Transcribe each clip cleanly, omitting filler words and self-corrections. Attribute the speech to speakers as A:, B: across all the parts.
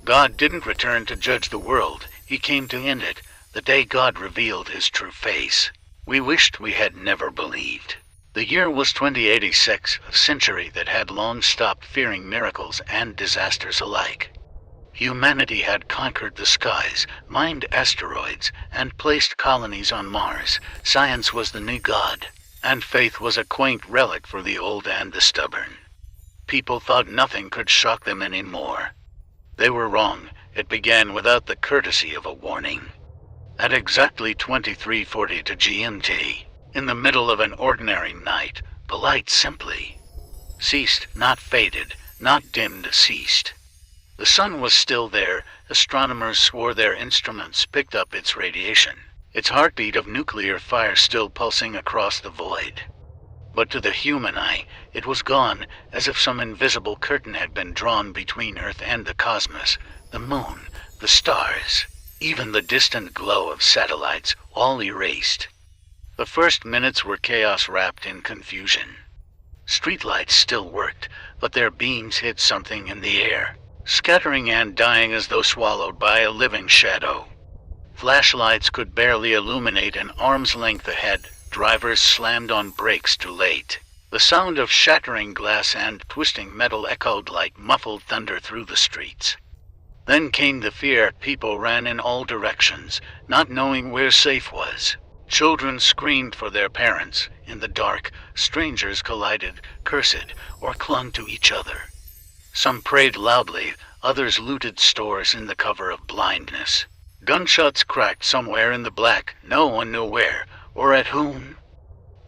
A: God didn't return to judge the world. He came to end it, the day God revealed his true face. We wished we had never believed. The year was 2086, a century that had long stopped fearing miracles and disasters alike. Humanity had conquered the skies, mined asteroids, and placed colonies on Mars. Science was the new god, and faith was a quaint relic for the old and the stubborn. People thought nothing could shock them anymore. They were wrong. It began without the courtesy of a warning. At exactly 23:40 to GMT, in the middle of an ordinary night, the light simply ceased, not faded, not dimmed, ceased. The sun was still there. Astronomers swore their instruments picked up its radiation, its heartbeat of nuclear fire still pulsing across the void. But to the human eye, it was gone, as if some invisible curtain had been drawn between Earth and the cosmos, the moon, the stars, even the distant glow of satellites, all erased. The first minutes were chaos wrapped in confusion. Streetlights still worked, but their beams hid something in the air, scattering and dying as though swallowed by a living shadow. Flashlights could barely illuminate an arm's length ahead. Drivers slammed on brakes too late. The sound of shattering glass and twisting metal echoed like muffled thunder through the streets. Then came the fear. People ran in all directions, not knowing where safe was. Children screamed for their parents. In the dark, strangers collided, cursed, or clung to each other. Some prayed loudly, others looted stores in the cover of blindness. Gunshots cracked somewhere in the black, no one knew where, or at whom.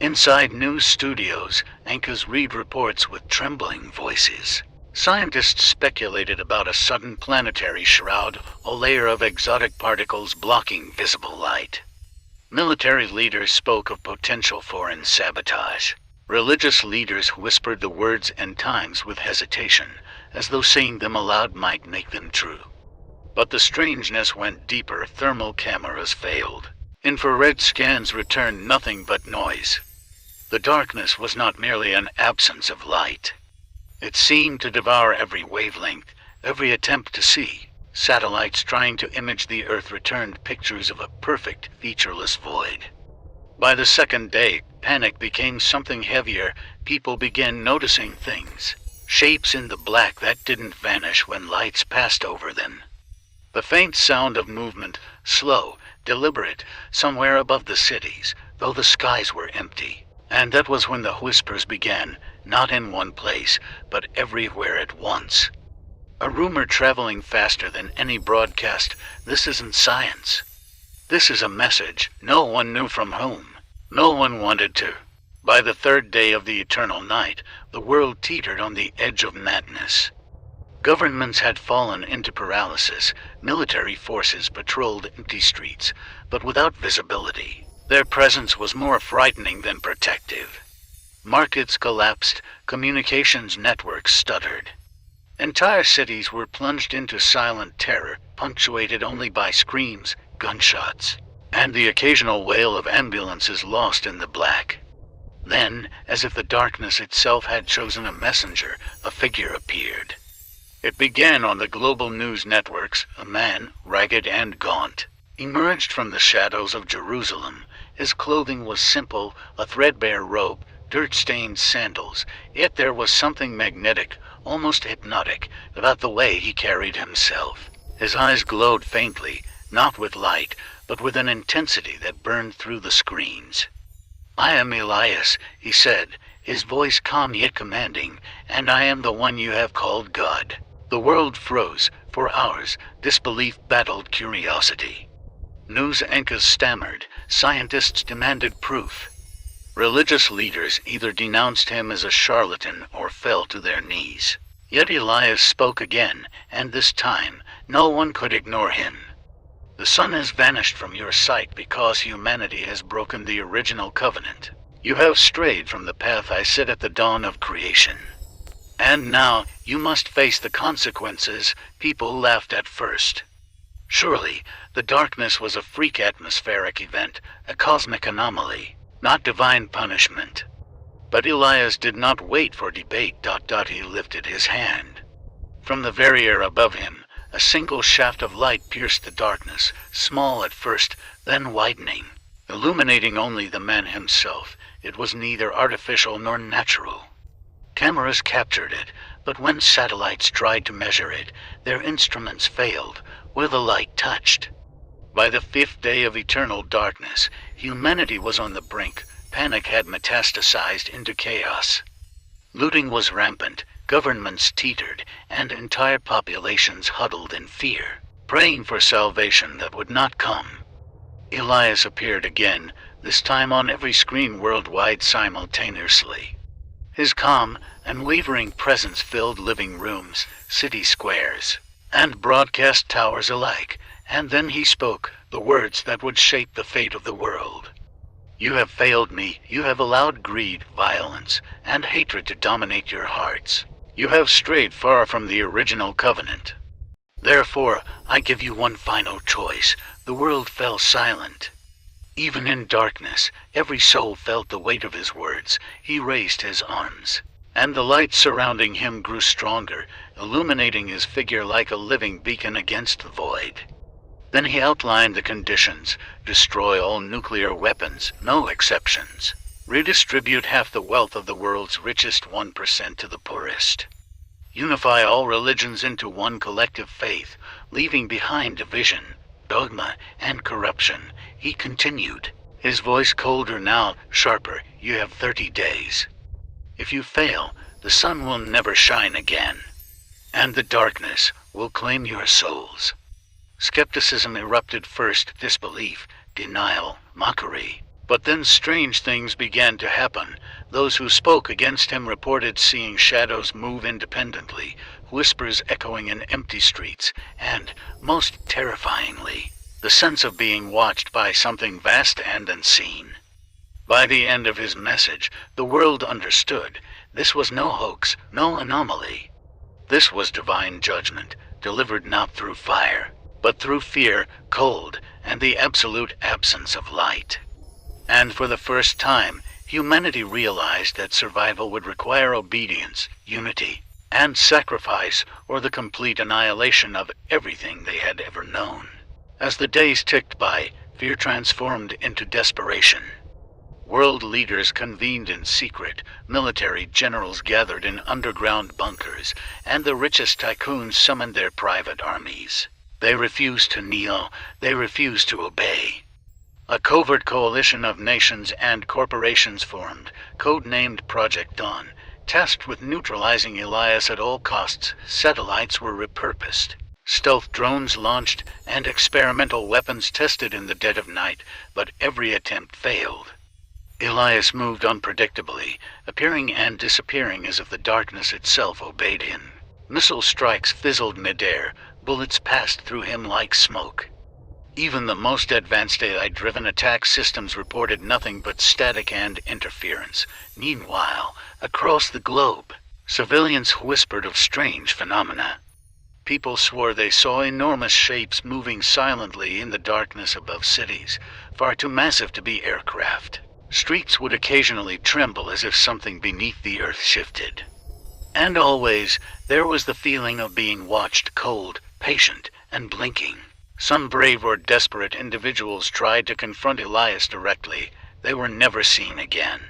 A: Inside news studios, anchors read reports with trembling voices. Scientists speculated about a sudden planetary shroud, a layer of exotic particles blocking visible light. Military leaders spoke of potential foreign sabotage. Religious leaders whispered the words and times with hesitation, as though saying them aloud might make them true. But the strangeness went deeper. Thermal cameras failed. Infrared scans returned nothing but noise. The darkness was not merely an absence of light. It seemed to devour every wavelength, every attempt to see. Satellites trying to image the Earth returned pictures of a perfect, featureless void. By the second day, panic became something heavier. People began noticing things. Shapes in the black that didn't vanish when lights passed over them. The faint sound of movement, slow, deliberate, somewhere above the cities, though the skies were empty. And that was when the whispers began, not in one place, but everywhere at once. A rumor traveling faster than any broadcast. This isn't science. This is a message, no one knew from whom. No one wanted to. By the third day of the eternal night, the world teetered on the edge of madness. Governments had fallen into paralysis. Military forces patrolled empty streets, but without visibility. Their presence was more frightening than protective. Markets collapsed, communications networks stuttered. Entire cities were plunged into silent terror, punctuated only by screams, gunshots, and the occasional wail of ambulances lost in the black. Then, as if the darkness itself had chosen a messenger, a figure appeared. It began on the global news networks. A man, ragged and gaunt, emerged from the shadows of Jerusalem. His clothing was simple, a threadbare robe, dirt-stained sandals, yet there was something magnetic, almost hypnotic, about the way he carried himself. His eyes glowed faintly, not with light, but with an intensity that burned through the screens. "I am Elias," he said, his voice calm yet commanding, "and I am the one you have called God." The world froze. For hours, disbelief battled curiosity. News anchors stammered. Scientists demanded proof. Religious leaders either denounced him as a charlatan or fell to their knees. Yet Elias spoke again, and this time, no one could ignore him. "The sun has vanished from your sight because humanity has broken the original covenant. You have strayed from the path I set at the dawn of creation. And now, you must face the consequences." People laughed at first. Surely, the darkness was a freak atmospheric event, a cosmic anomaly, not divine punishment. But Elias did not wait for debate. He lifted his hand. From the very air above him, A single shaft of light pierced the darkness, small at first, then widening, illuminating only the man himself. It was neither artificial nor natural. Cameras captured it, but when satellites tried to measure it, their instruments failed where the light touched. By the 5th day of eternal darkness, humanity was on the brink. Panic had metastasized into chaos. Looting was rampant, governments teetered, and entire populations huddled in fear, praying for salvation that would not come. Elias appeared again, this time on every screen worldwide simultaneously. His calm, unwavering presence filled living rooms, city squares, and broadcast towers alike, and then he spoke the words that would shape the fate of the world. You have failed me. You have allowed greed, violence, and hatred to dominate your hearts. You have strayed far from the original covenant. Therefore, I give you one final choice. The world fell silent. Even in darkness, every soul felt the weight of his words. He raised his arms, and the light surrounding him grew stronger, illuminating his figure like a living beacon against the void. Then he outlined the conditions: destroy all nuclear weapons, no exceptions. Redistribute half the wealth of the world's richest 1% to the poorest. Unify all religions into one collective faith, leaving behind division, dogma, and corruption. He continued, his voice colder now, sharper. You have 30 days. If you fail, the sun will never shine again, and the darkness will claim your souls. Skepticism erupted first, disbelief, denial, mockery. But then strange things began to happen. Those who spoke against him reported seeing shadows move independently, whispers echoing in empty streets, and, most terrifyingly, the sense of being watched by something vast and unseen. By the end of his message, the world understood. This was no hoax, no anomaly. This was divine judgment, delivered not through fire, but through fear, cold, and the absolute absence of light. And for the first time, humanity realized that survival would require obedience, unity, and sacrifice, or the complete annihilation of everything they had ever known. As the days ticked by, fear transformed into desperation. World leaders convened in secret, military generals gathered in underground bunkers, and the richest tycoons summoned their private armies. They refused to kneel, they refused to obey. A covert coalition of nations and corporations formed, code-named Project Dawn, tasked with neutralizing Elias at all costs. Satellites were repurposed, stealth drones launched, and experimental weapons tested in the dead of night, but every attempt failed. Elias moved unpredictably, appearing and disappearing as if the darkness itself obeyed him. Missile strikes fizzled midair, bullets passed through him like smoke. Even the most advanced AI-driven attack systems reported nothing but static and interference. Meanwhile, across the globe, civilians whispered of strange phenomena. People swore they saw enormous shapes moving silently in the darkness above cities, far too massive to be aircraft. Streets would occasionally tremble as if something beneath the earth shifted. And always, there was the feeling of being watched, cold, patient, and blinking. Some brave or desperate individuals tried to confront Elias directly. They were never seen again.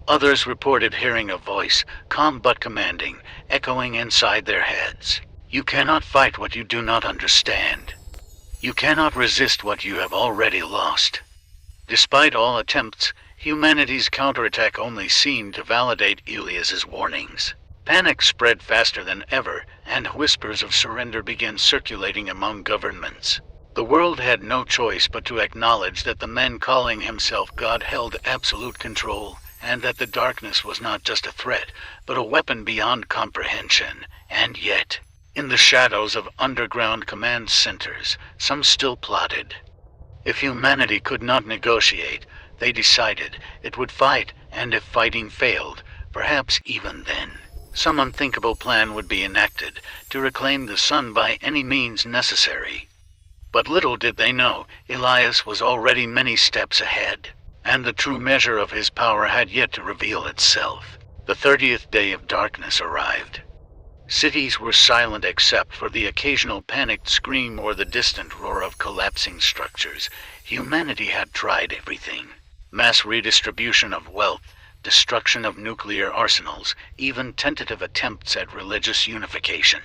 A: Others reported hearing a voice, calm but commanding, echoing inside their heads. You cannot fight what you do not understand. You cannot resist what you have already lost. Despite all attempts, humanity's counterattack only seemed to validate Elias's warnings. Panic spread faster than ever, and whispers of surrender began circulating among governments. The world had no choice but to acknowledge that the man calling himself God held absolute control, and that the darkness was not just a threat, but a weapon beyond comprehension. And yet, in the shadows of underground command centers, some still plotted. If humanity could not negotiate, they decided it would fight, and if fighting failed, perhaps even then, some unthinkable plan would be enacted to reclaim the sun by any means necessary. But little did they know, Elias was already many steps ahead, and the true measure of his power had yet to reveal itself. The 30th day of darkness arrived. Cities were silent except for the occasional panicked scream or the distant roar of collapsing structures. Humanity had tried everything. Mass redistribution of wealth, destruction of nuclear arsenals, even tentative attempts at religious unification.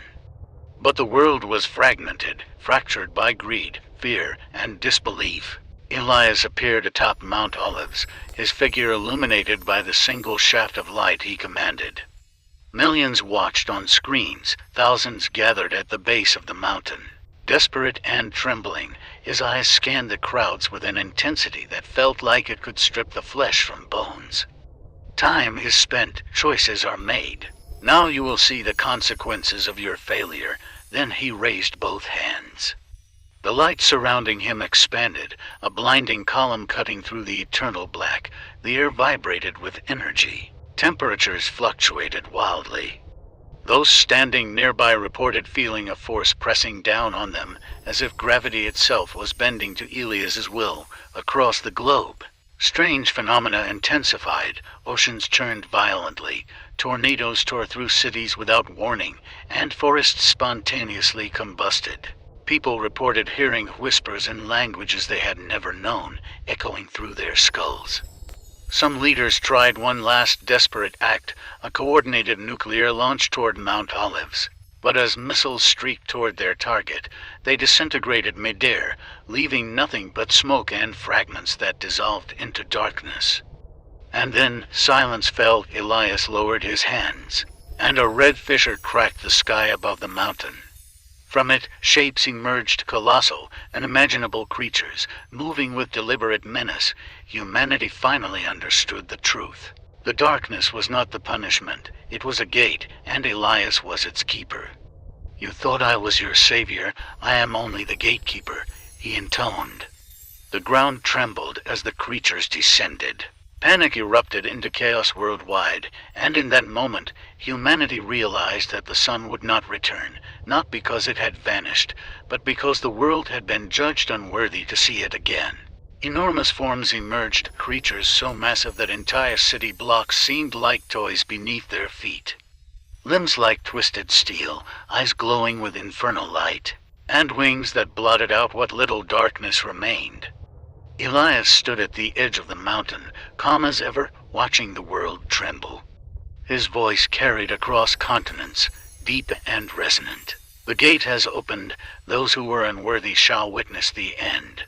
A: But the world was fragmented, fractured by greed, fear, and disbelief. Elias appeared atop Mount Olives, his figure illuminated by the single shaft of light he commanded. Millions watched on screens, thousands gathered at the base of the mountain. Desperate and trembling, his eyes scanned the crowds with an intensity that felt like it could strip the flesh from bones. Time is spent, choices are made. Now you will see the consequences of your failure. Then he raised both hands. The light surrounding him expanded, a blinding column cutting through the eternal black. The air vibrated with energy. Temperatures fluctuated wildly. Those standing nearby reported feeling a force pressing down on them, as if gravity itself was bending to Elias's will, across the globe. Strange phenomena intensified, oceans churned violently, tornadoes tore through cities without warning, and forests spontaneously combusted. People reported hearing whispers in languages they had never known, echoing through their skulls. Some leaders tried one last desperate act, a coordinated nuclear launch toward Mount Olives. But as missiles streaked toward their target, they disintegrated midair, leaving nothing but smoke and fragments that dissolved into darkness. And then silence fell. Elias lowered his hands, and a red fissure cracked the sky above the mountain. From it, shapes emerged, colossal, unimaginable creatures, moving with deliberate menace. Humanity finally understood the truth. The darkness was not the punishment, it was a gate, and Elias was its keeper. "You thought I was your savior, I am only the gatekeeper," he intoned. The ground trembled as the creatures descended. Panic erupted into chaos worldwide, and in that moment, humanity realized that the sun would not return, not because it had vanished, but because the world had been judged unworthy to see it again. Enormous forms emerged, creatures so massive that entire city blocks seemed like toys beneath their feet. Limbs like twisted steel, eyes glowing with infernal light, and wings that blotted out what little darkness remained. Elias stood at the edge of the mountain, calm as ever, watching the world tremble. His voice carried across continents, deep and resonant. "The gate has opened. Those who were unworthy shall witness the end."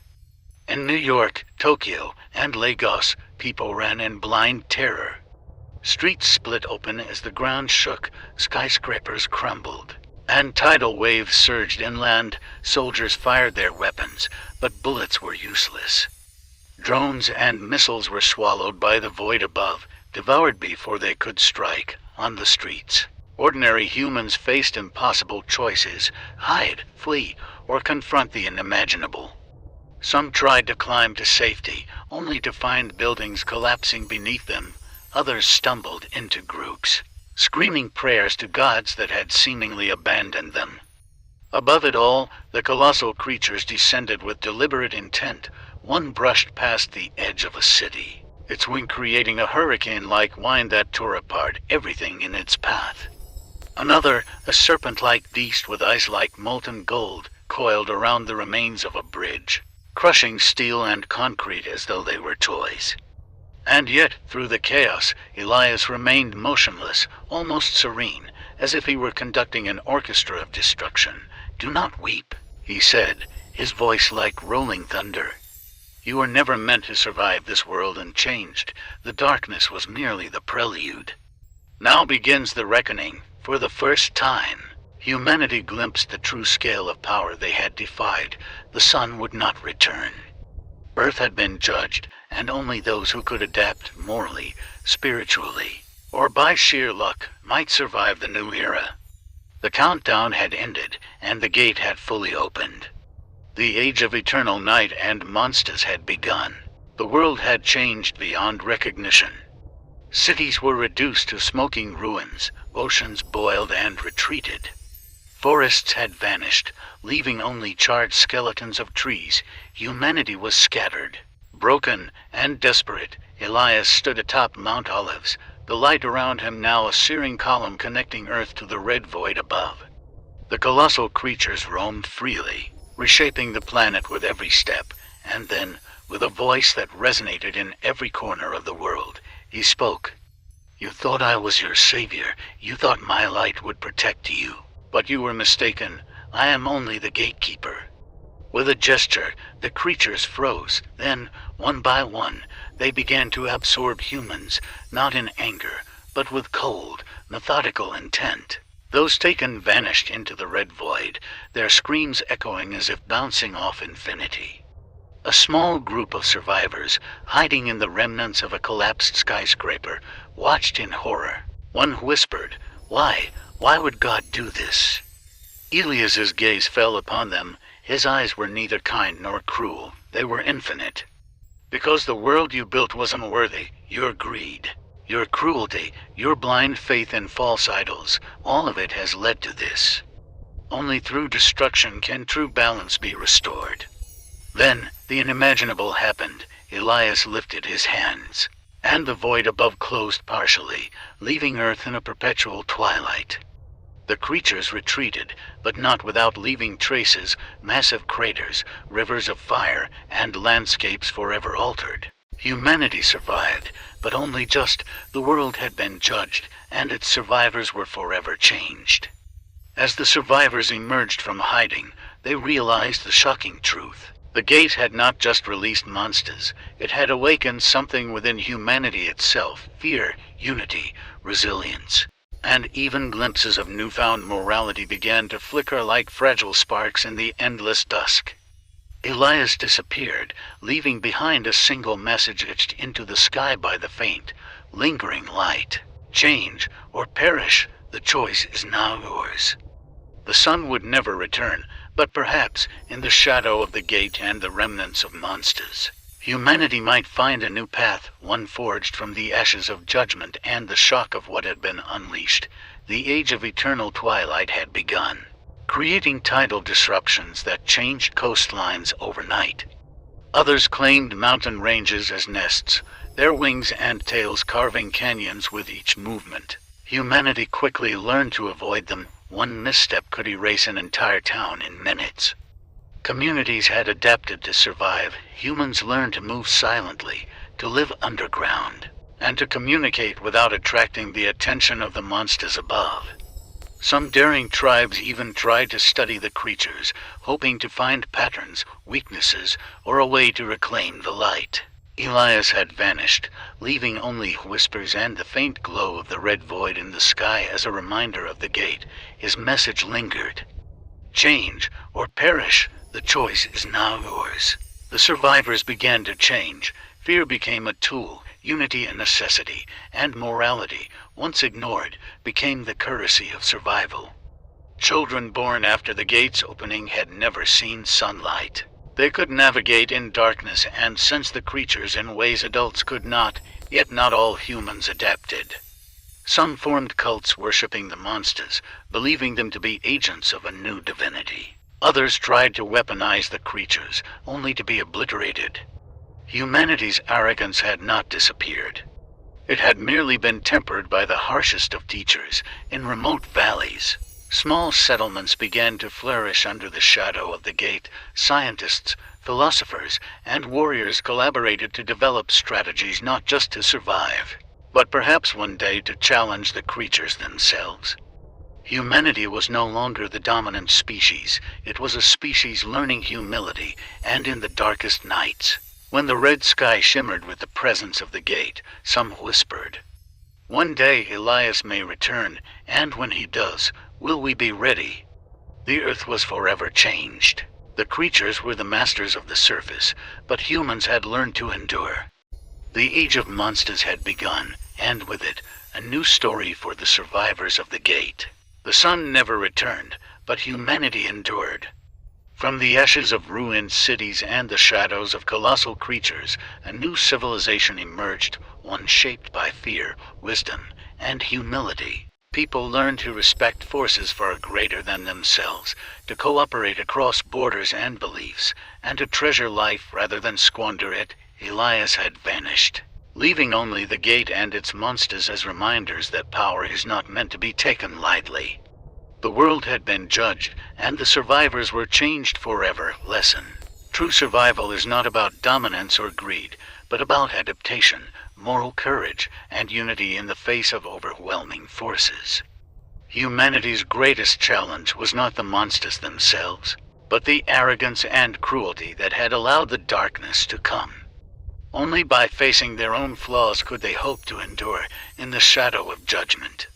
A: In New York, Tokyo, and Lagos, people ran in blind terror. Streets split open as the ground shook, skyscrapers crumbled, and tidal waves surged inland. Soldiers fired their weapons, but bullets were useless. Drones and missiles were swallowed by the void above, devoured before they could strike. On the streets, ordinary humans faced impossible choices: hide, flee, or confront the unimaginable. Some tried to climb to safety, only to find buildings collapsing beneath them. Others stumbled into groups, screaming prayers to gods that had seemingly abandoned them. Above it all, the colossal creatures descended with deliberate intent. One brushed past the edge of a city, its wing creating a hurricane-like wind that tore apart everything in its path. Another, a serpent-like beast with eyes like molten gold, coiled around the remains of a bridge, crushing steel and concrete as though they were toys. And yet, through the chaos, Elias remained motionless, almost serene, as if he were conducting an orchestra of destruction. "Do not weep," he said, his voice like rolling thunder. "You were never meant to survive this world unchanged. The darkness was merely the prelude. Now begins the reckoning. For the first time, humanity glimpsed the true scale of power they had defied. The sun would not return. Earth had been judged, and only those who could adapt morally, spiritually, or by sheer luck might survive the new era. The countdown had ended, and the gate had fully opened. The age of eternal night and monsters had begun. The world had changed beyond recognition. Cities were reduced to smoking ruins, oceans boiled and retreated. Forests had vanished, leaving only charred skeletons of trees. Humanity was scattered. Broken and desperate, Elias stood atop Mount Olives, the light around him now a searing column connecting Earth to the red void above. The colossal creatures roamed freely, reshaping the planet with every step, and then, with a voice that resonated in every corner of the world, he spoke. "You thought I was your savior. You thought my light would protect you. But you were mistaken. I am only the gatekeeper." With a gesture, the creatures froze. Then, one by one, they began to absorb humans, not in anger, but with cold, methodical intent. Those taken vanished into the red void, their screams echoing as if bouncing off infinity. A small group of survivors, hiding in the remnants of a collapsed skyscraper, watched in horror. One whispered, "Why? Why would God do this?" Elias's gaze fell upon them. His eyes were neither kind nor cruel. They were infinite. "Because the world you built was unworthy. Your greed, your cruelty, your blind faith in false idols, all of it has led to this. Only through destruction can true balance be restored." Then, the unimaginable happened. Elias lifted his hands, and the void above closed partially, leaving Earth in a perpetual twilight. The creatures retreated, but not without leaving traces, massive craters, rivers of fire, and landscapes forever altered. Humanity survived, but only just. The world had been judged, and its survivors were forever changed. As the survivors emerged from hiding, they realized the shocking truth. The gate had not just released monsters, it had awakened something within humanity itself: fear, unity, resilience. And even glimpses of newfound morality began to flicker like fragile sparks in the endless dusk. Elias disappeared, leaving behind a single message etched into the sky by the faint, lingering light. "Change or perish, the choice is now yours." The sun would never return, but perhaps, in the shadow of the gate and the remnants of monsters, humanity might find a new path, one forged from the ashes of judgment and the shock of what had been unleashed. The age of eternal twilight had begun, creating tidal disruptions that changed coastlines overnight. Others claimed mountain ranges as nests, their wings and tails carving canyons with each movement. Humanity quickly learned to avoid them. One misstep could erase an entire town in minutes. Communities had adapted to survive. Humans learned to move silently, to live underground, and to communicate without attracting the attention of the monsters above. Some daring tribes even tried to study the creatures, hoping to find patterns, weaknesses, or a way to reclaim the light. Elias had vanished, leaving only whispers and the faint glow of the red void in the sky as a reminder of the gate. His message lingered. "Change or perish, the choice is now yours." The survivors began to change. Fear became a tool, unity a necessity, and morality, once ignored, became the currency of survival. Children born after the gate's opening had never seen sunlight. They could navigate in darkness and sense the creatures in ways adults could not, yet not all humans adapted. Some formed cults worshipping the monsters, believing them to be agents of a new divinity. Others tried to weaponize the creatures, only to be obliterated. Humanity's arrogance had not disappeared. It had merely been tempered by the harshest of teachers. In remote valleys, small settlements began to flourish under the shadow of the gate. Scientists, philosophers, and warriors collaborated to develop strategies not just to survive, but perhaps one day to challenge the creatures themselves. Humanity was no longer the dominant species. It was a species learning humility, and in the darkest nights, when the red sky shimmered with the presence of the gate, some whispered, "One day Elias may return, and when he does, will we be ready?" The earth was forever changed. The creatures were the masters of the surface, but humans had learned to endure. The age of monsters had begun, and with it, a new story for the survivors of the gate. The sun never returned, but humanity endured. From the ashes of ruined cities and the shadows of colossal creatures, a new civilization emerged, one shaped by fear, wisdom, and humility. People learned to respect forces far greater than themselves, to cooperate across borders and beliefs, and to treasure life rather than squander it. Elias had vanished. leaving only the gate and its monsters as reminders that power is not meant to be taken lightly. The world had been judged, and the survivors were changed forever. Lesson. True survival is not about dominance or greed, but about adaptation, moral courage, and unity in the face of overwhelming forces. Humanity's greatest challenge was not the monsters themselves, but the arrogance and cruelty that had allowed the darkness to come. Only by facing their own flaws could they hope to endure in the shadow of judgment.